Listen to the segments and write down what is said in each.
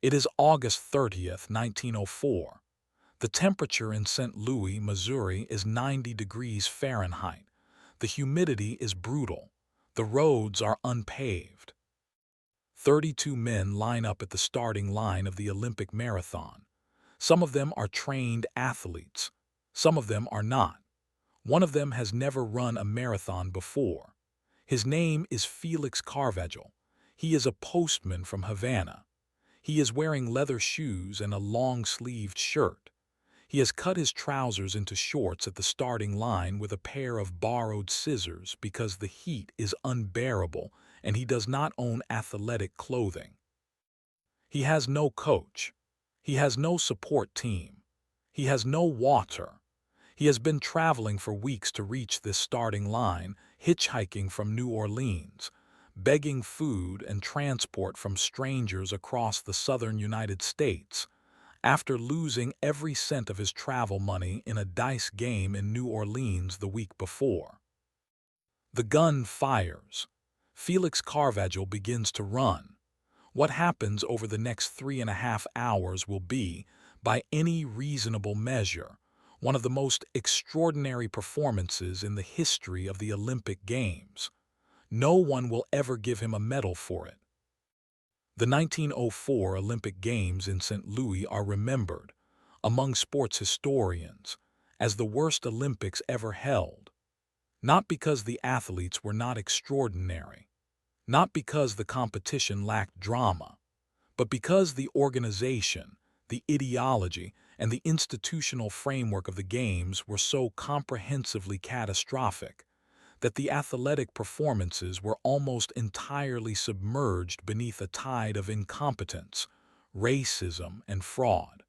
It is August 30th, 1904. The temperature in St. Louis, Missouri is 90 degrees Fahrenheit. The humidity is brutal. The roads are unpaved. 32 men line up at the starting line of the Olympic marathon. Some of them are trained athletes. Some of them are not. One of them has never run a marathon before. His name is Felix Carvajal. He is a postman from Havana. He is wearing leather shoes and a long-sleeved shirt. He has cut his trousers into shorts at the starting line with a pair of borrowed scissors because the heat is unbearable and he does not own athletic clothing. He has no coach. He has no support team. He has no water. He has been traveling for weeks to reach this starting line, hitchhiking from New Orleans, begging food and transport from strangers across the southern United States, after losing every cent of his travel money in a dice game in New Orleans the week before. The gun fires. Felix Carvajal begins to run. What happens over the next 3.5 hours will be, by any reasonable measure, one of the most extraordinary performances in the history of the Olympic Games. No one will ever give him a medal for it. The 1904 Olympic Games in St. Louis are remembered, among sports historians, as the worst Olympics ever held. Not because the athletes were not extraordinary, not because the competition lacked drama, but because the organization, the ideology, and the institutional framework of the Games were so comprehensively catastrophic that the athletic performances were almost entirely submerged beneath a tide of incompetence, racism, and fraud.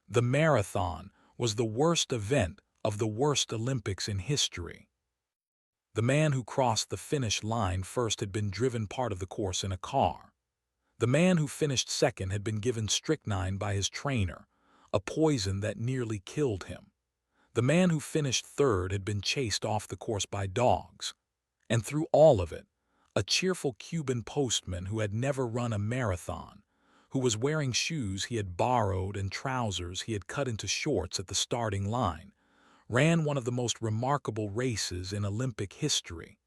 The marathon was the worst event of the worst Olympics in history. The man who crossed the finish line first had been driven part of the course in a car. The man who finished second had been given strychnine by his trainer, a poison that nearly killed him. The man who finished third had been chased off the course by dogs. And through all of it, a cheerful Cuban postman who had never run a marathon, who was wearing shoes he had borrowed and trousers he had cut into shorts at the starting line, ran one of the most remarkable races in Olympic history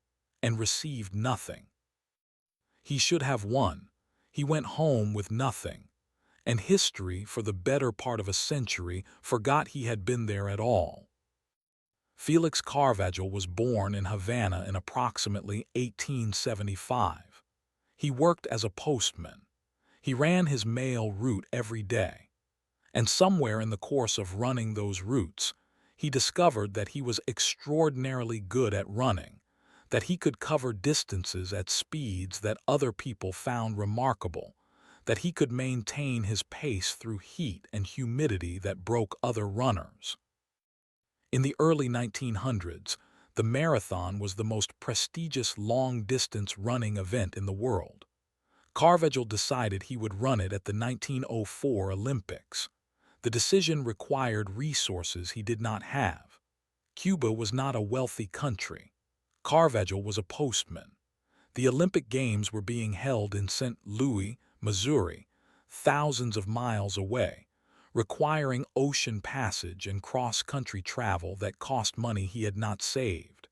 and received nothing. He should have won. He went home with nothing. And history, for the better part of a century, forgot he had been there at all. Felix Carvajal was born in Havana in approximately 1875. He worked as a postman. He ran his mail route every day. And somewhere in the course of running those routes, he discovered that he was extraordinarily good at running, that he could cover distances at speeds that other people found remarkable, that he could maintain his pace through heat and humidity that broke other runners. In the early 1900s, the marathon was the most prestigious long-distance running event in the world. Carvajal decided he would run it at the 1904 Olympics. The decision required resources he did not have. Cuba was not a wealthy country. Carvajal was a postman. The Olympic Games were being held in St. Louis, Missouri, thousands of miles away, requiring ocean passage and cross-country travel that cost money he had not saved.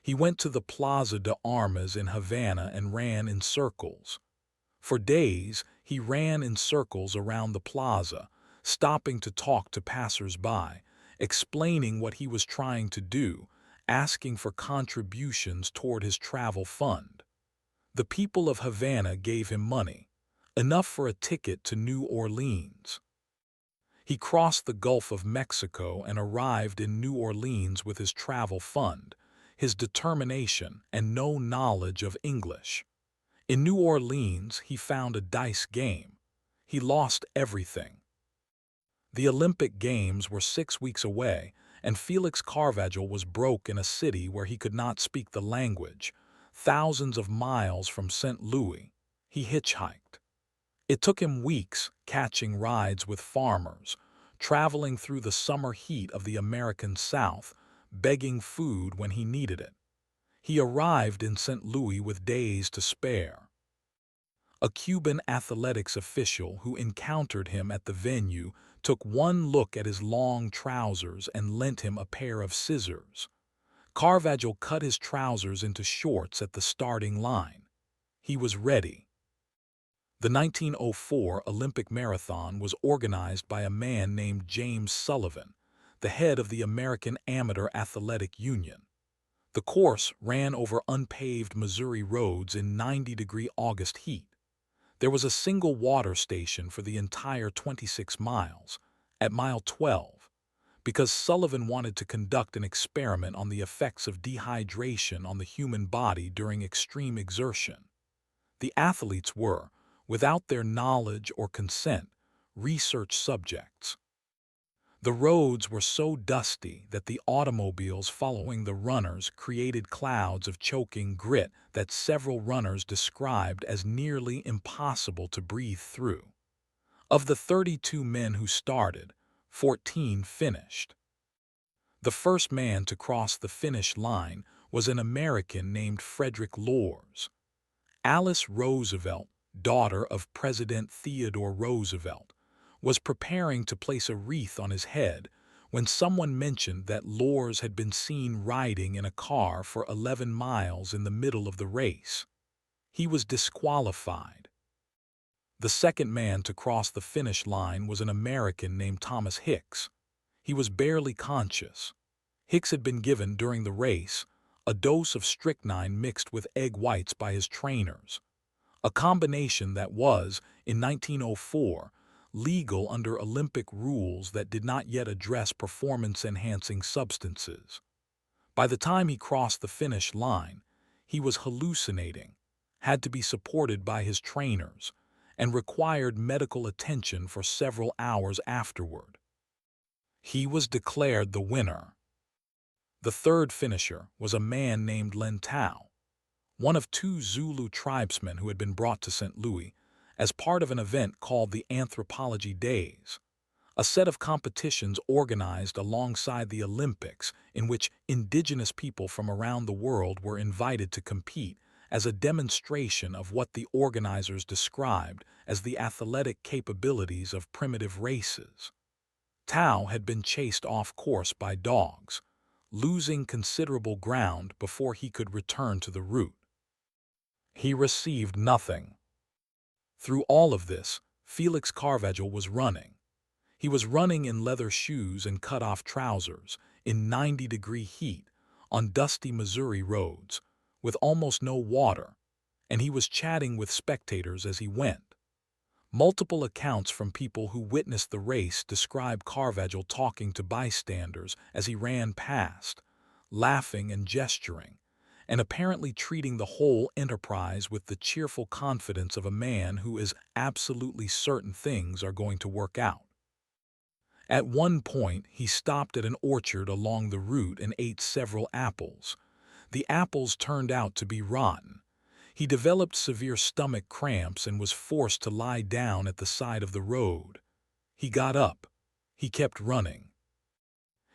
He went to the Plaza de Armas in Havana and ran in circles. For days, he ran in circles around the plaza, stopping to talk to passers-by, explaining what he was trying to do, asking for contributions toward his travel fund. The people of Havana gave him money, enough for a ticket to New Orleans. He crossed the Gulf of Mexico and arrived in New Orleans with his travel fund, his determination, and no knowledge of English. In New Orleans, he found a dice game. He lost everything. The Olympic Games were 6 weeks away, and Felix Carvajal was broke in a city where he could not speak the language, thousands of miles from St. Louis. He hitchhiked. It took him weeks, catching rides with farmers, traveling through the summer heat of the American South, begging food when he needed it. He arrived in St. Louis with days to spare. A Cuban athletics official who encountered him at the venue took one look at his long trousers and lent him a pair of scissors. Carvajal cut his trousers into shorts at the starting line. He was ready. The 1904 Olympic Marathon was organized by a man named James Sullivan, the head of the American Amateur Athletic Union. The course ran over unpaved Missouri roads in 90-degree August heat. There was a single water station for the entire 26 miles, at mile 12, because Sullivan wanted to conduct an experiment on the effects of dehydration on the human body during extreme exertion. The athletes were, without their knowledge or consent, research subjects. The roads were so dusty that the automobiles following the runners created clouds of choking grit that several runners described as nearly impossible to breathe through. Of the 32 men who started, 14 finished. The first man to cross the finish line was an American named Frederick Lors. Alice Roosevelt, daughter of President Theodore Roosevelt, was preparing to place a wreath on his head when someone mentioned that Lors had been seen riding in a car for 11 miles in the middle of the race. He was disqualified. The second man to cross the finish line was an American named Thomas Hicks. He was barely conscious. Hicks had been given during the race a dose of strychnine mixed with egg whites by his trainers, a combination that was, in 1904, legal under Olympic rules that did not yet address performance-enhancing substances. By the time he crossed the finish line, he was hallucinating, had to be supported by his trainers, and required medical attention for several hours afterward. He was declared the winner. The third finisher was a man named Lentau, one of 2 Zulu tribesmen who had been brought to St. Louis as part of an event called the Anthropology Days, a set of competitions organized alongside the Olympics in which indigenous people from around the world were invited to compete as a demonstration of what the organizers described as the athletic capabilities of primitive races. Tao had been chased off course by dogs, losing considerable ground before he could return to the route. He received nothing. Through all of this, Felix Carvajal was running. He was running in leather shoes and cut-off trousers, in 90-degree heat, on dusty Missouri roads, with almost no water, and he was chatting with spectators as he went. Multiple accounts from people who witnessed the race describe Carvajal talking to bystanders as he ran past, laughing and gesturing, and apparently treating the whole enterprise with the cheerful confidence of a man who is absolutely certain things are going to work out. At one point, he stopped at an orchard along the route and ate several apples. The apples turned out to be rotten. He developed severe stomach cramps and was forced to lie down at the side of the road. He got up. He kept running.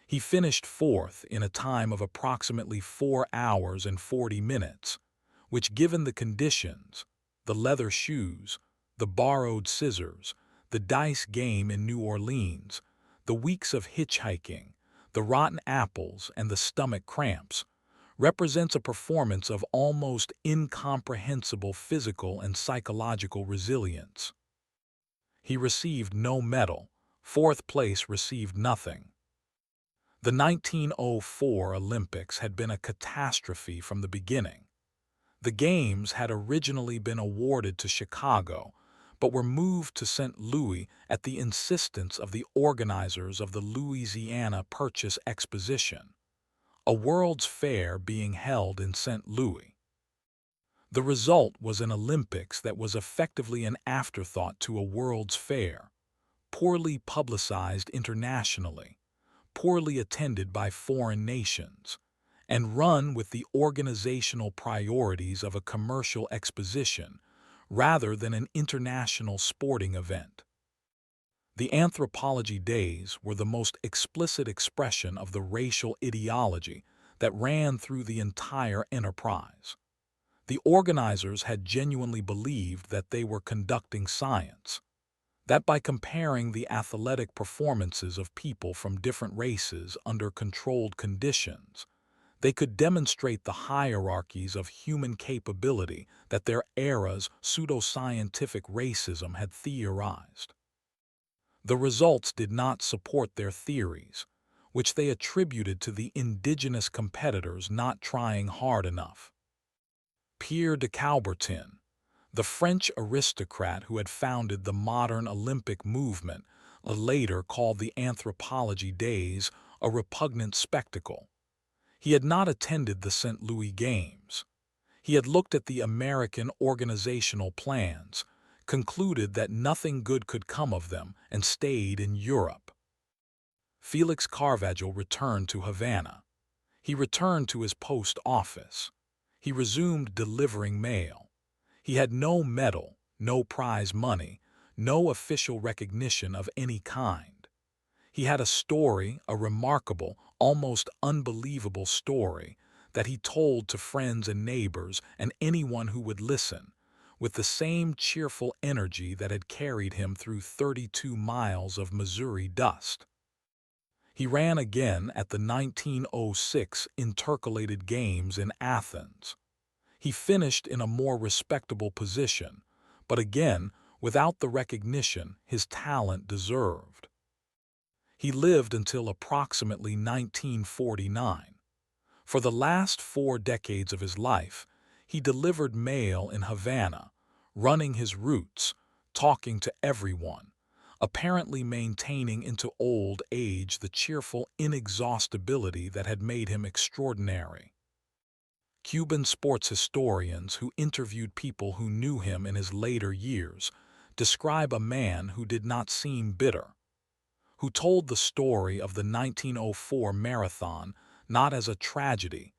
He finished 4th in a time of approximately 4 hours and 40 minutes, which, given the conditions, the leather shoes, the borrowed scissors, the dice game in New Orleans, the weeks of hitchhiking, the rotten apples, and the stomach cramps, represents a performance of almost incomprehensible physical and psychological resilience. He received no medal. 4th place received nothing. The 1904 Olympics had been a catastrophe from the beginning. The Games had originally been awarded to Chicago, but were moved to St. Louis at the insistence of the organizers of the Louisiana Purchase Exposition, a World's Fair being held in St. Louis. The result was an Olympics that was effectively an afterthought to a World's Fair, poorly publicized internationally, poorly attended by foreign nations, and run with the organizational priorities of a commercial exposition rather than an international sporting event. The Anthropology Days were the most explicit expression of the racial ideology that ran through the entire enterprise. The organizers had genuinely believed that they were conducting science, that by comparing the athletic performances of people from different races under controlled conditions, they could demonstrate the hierarchies of human capability that their era's pseudoscientific racism had theorized. The results did not support their theories, which they attributed to the indigenous competitors not trying hard enough. Pierre de Coubertin, the French aristocrat who had founded the modern Olympic movement, later called the Anthropology Days a repugnant spectacle. He had not attended the St. Louis Games. He had looked at the American organizational plans, concluded that nothing good could come of them, and stayed in Europe. Felix Carvajal returned to Havana. He returned to his post office. He resumed delivering mail. He had no medal, no prize money, no official recognition of any kind. He had a story, a remarkable, almost unbelievable story, that he told to friends and neighbors and anyone who would listen, with the same cheerful energy that had carried him through 32 miles of Missouri dust. He ran again at the 1906 Intercalated Games in Athens. He finished in a more respectable position, but again without the recognition his talent deserved. He lived until approximately 1949. For the last 4 decades of his life, he delivered mail in Havana, running his routes, talking to everyone, apparently maintaining into old age the cheerful inexhaustibility that had made him extraordinary. Cuban sports historians who interviewed people who knew him in his later years describe a man who did not seem bitter, who told the story of the 1904 marathon not as a tragedy,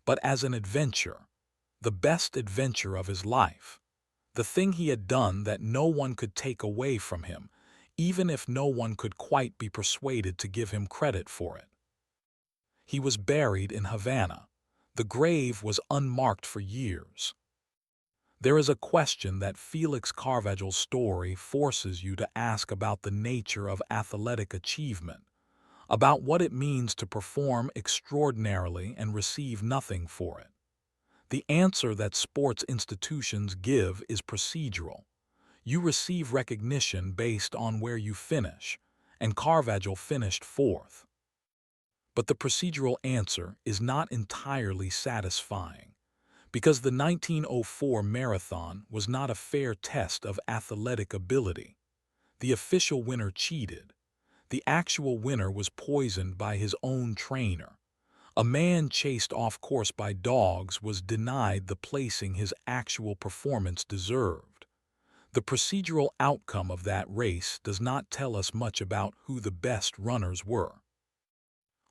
but as an adventure, the best adventure of his life, the thing he had done that no one could take away from him, even if no one could quite be persuaded to give him credit for it. He was buried in Havana. The grave was unmarked for years. There is a question that Felix Carvajal's story forces you to ask about the nature of athletic achievement, about what it means to perform extraordinarily and receive nothing for it. The answer that sports institutions give is procedural. You receive recognition based on where you finish, and Carvajal finished 4th. But the procedural answer is not entirely satisfying, because the 1904 marathon was not a fair test of athletic ability. The official winner cheated. The actual winner was poisoned by his own trainer. A man chased off course by dogs was denied the placing his actual performance deserved. The procedural outcome of that race does not tell us much about who the best runners were.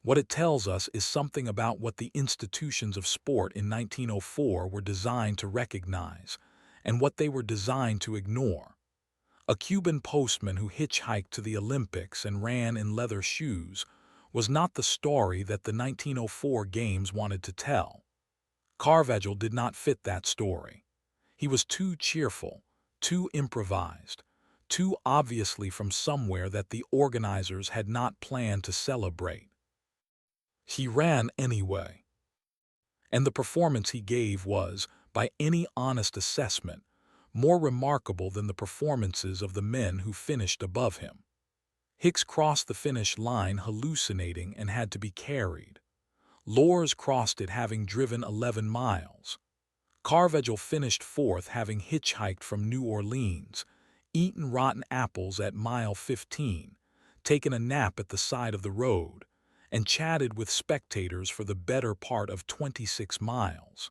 What it tells us is something about what the institutions of sport in 1904 were designed to recognize, and what they were designed to ignore. A Cuban postman who hitchhiked to the Olympics and ran in leather shoes was not the story that the 1904 Games wanted to tell. Carvajal did not fit that story. He was too cheerful, too improvised, too obviously from somewhere that the organizers had not planned to celebrate. He ran anyway. And the performance he gave was, by any honest assessment, more remarkable than the performances of the men who finished above him. Hicks crossed the finish line hallucinating and had to be carried. Loers crossed it having driven 11 miles. Carvajal finished 4th having hitchhiked from New Orleans, eaten rotten apples at mile 15, taken a nap at the side of the road, and chatted with spectators for the better part of 26 miles.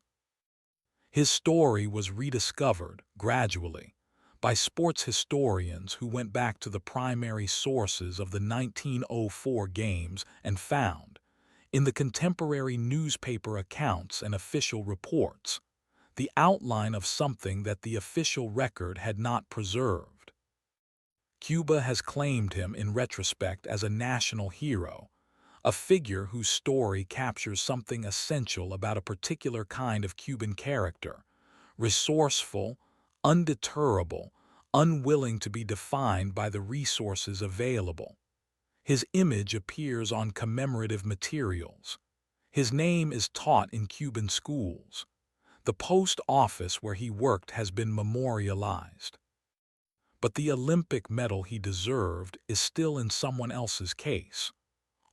His story was rediscovered, gradually, by sports historians who went back to the primary sources of the 1904 Games and found, in the contemporary newspaper accounts and official reports, the outline of something that the official record had not preserved. Cuba has claimed him in retrospect as a national hero, a figure whose story captures something essential about a particular kind of Cuban character, resourceful, undeterrable, unwilling to be defined by the resources available. His image appears on commemorative materials. His name is taught in Cuban schools. The post office where he worked has been memorialized. But the Olympic medal he deserved is still in someone else's case.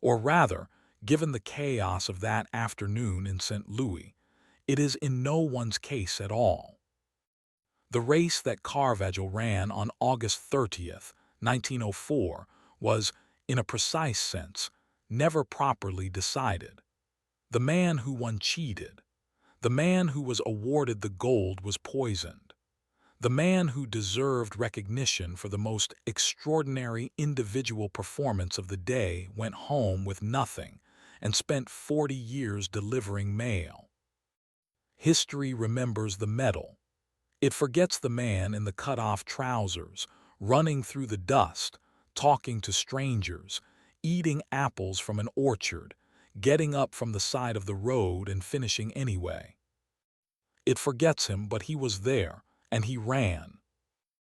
Or rather, given the chaos of that afternoon in St. Louis, it is in no one's case at all. The race that Carvajal ran on August 30th, 1904, was, in a precise sense, never properly decided. The man who won cheated. The man who was awarded the gold was poisoned. The man who deserved recognition for the most extraordinary individual performance of the day went home with nothing and spent 40 years delivering mail. History remembers the medal. It forgets the man in the cut-off trousers, running through the dust, talking to strangers, eating apples from an orchard, getting up from the side of the road and finishing anyway. It forgets him, but he was there, and he ran.